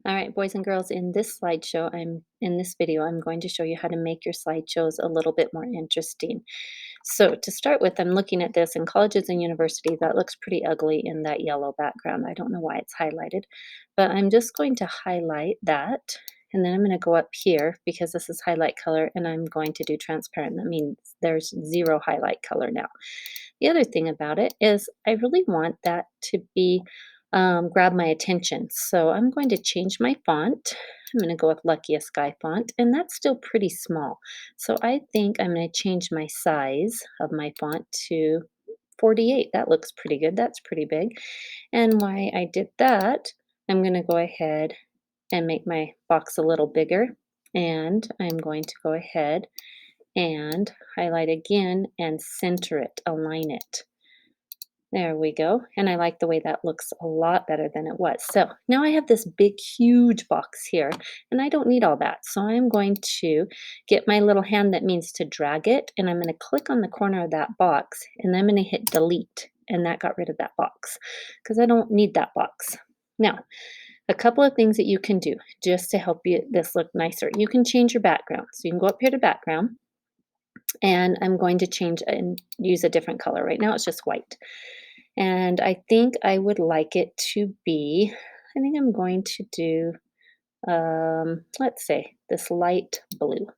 All right, boys and girls, in this video, I'm going to show you how to make your slideshows a little bit more interesting. So to start with, I'm looking at this in colleges and universities. That looks pretty ugly in that yellow background. I don't know why it's highlighted, but I'm just going to highlight that. And then I'm going to go up here because this is highlight color and I'm going to do transparent. That means there's zero highlight color now. The other thing about it is I really want that to be grab my attention. So I'm going to change my font. I'm going to go with Luckiest Sky font, and that's still pretty small. So I think I'm going to change my size of my font to 48. That looks pretty good. That's pretty big. And why I did that, I'm going to go ahead and make my box a little bigger. And I'm going to go ahead and highlight again and center it, align it. There we go. And I like the way that looks a lot better than it was. So now I have this big, huge box here, and I don't need all that. So I'm going to get my little hand that means to drag it, and I'm going to click on the corner of that box, and then I'm going to hit delete, and that got rid of that box because I don't need that box. Now, a couple of things that you can do just to help this look nicer. You can change your background. So you can go up here to background, and I'm going to change and use a different color. Right now it's just white. And I think I would like it to be, I think I'm going to do, let's say, this light blue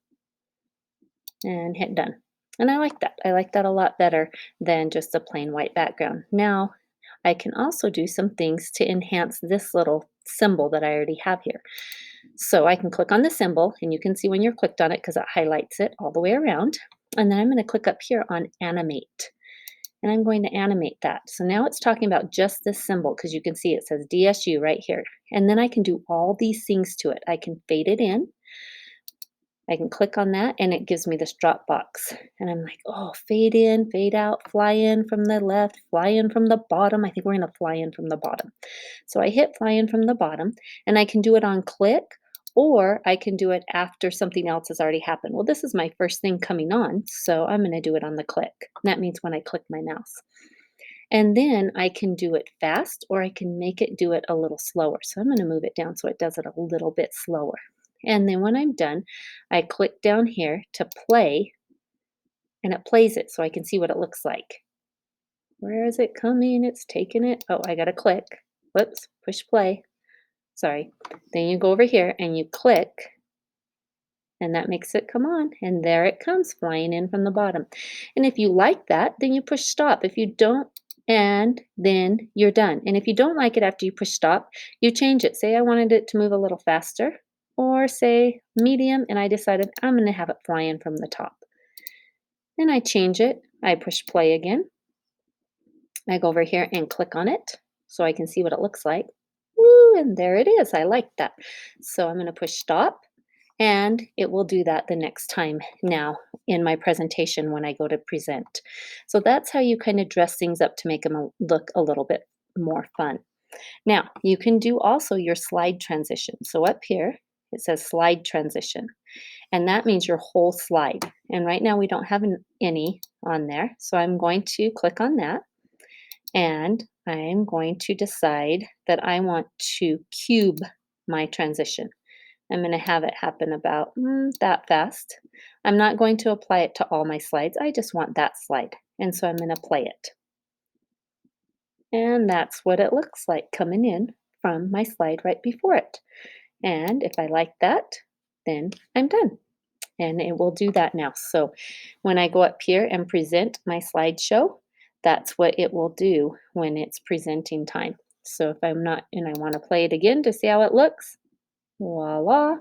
and hit done. And I like that. I like that a lot better than just a plain white background. Now, I can also do some things to enhance this little symbol that I already have here. So I can click on the symbol, and you can see when you're clicked on it because it highlights it all the way around. And then I'm going to click up here on animate. And I'm going to animate that. So now it's talking about just this symbol because you can see it says DSU right here. And then I can do all these things to it. I can fade it in. I can click on that and it gives me this drop box. And I'm like, oh, fade in, fade out, fly in from the left, fly in from the bottom. I think we're going to fly in from the bottom. So I hit fly in from the bottom and I can do it on click or I can do it after something else has already happened. Well, this is my first thing coming on, so I'm going to do it on the click. That means when I click my mouse. And then I can do it fast or I can make it do it a little slower. So I'm going to move it down so it does it a little bit slower. And then when I'm done, I click down here to play and it plays it so I can see what it looks like. Where is it coming? It's taking it. Oh, I got to click. Whoops, push play. Sorry. Then you go over here and you click and that makes it come on. And there it comes flying in from the bottom. And if you like that, then you push stop. If you don't, and then you're done. And if you don't like it after you push stop, you change it. Say I wanted it to move a little faster, or say medium, and I decided I'm going to have it fly in from the top. Then I change it. I push play again. I go over here and click on it so I can see what it looks like. Woo, and there it is. I like that. So I'm going to push stop. And it will do that the next time now in my presentation when I go to present. So that's how you kind of dress things up to make them look a little bit more fun. Now, you can do also your slide transition. So up here, it says slide transition, and that means your whole slide. And right now we don't have any on there. So I'm going to click on that, and I'm going to decide that I want to cube my transition. I'm going to have it happen about that fast. I'm not going to apply it to all my slides. I just want that slide. And so I'm going to play it. And that's what it looks like coming in from my slide right before it. And if I like that, then I'm done. And it will do that now. So when I go up here and present my slideshow, that's what it will do when it's presenting time. So if I'm not, and I want to play it again to see how it looks, voila.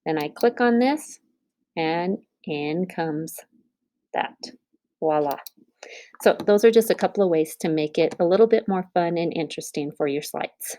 Then I click on this and in comes that. Voila. So those are just a couple of ways to make it a little bit more fun and interesting for your slides.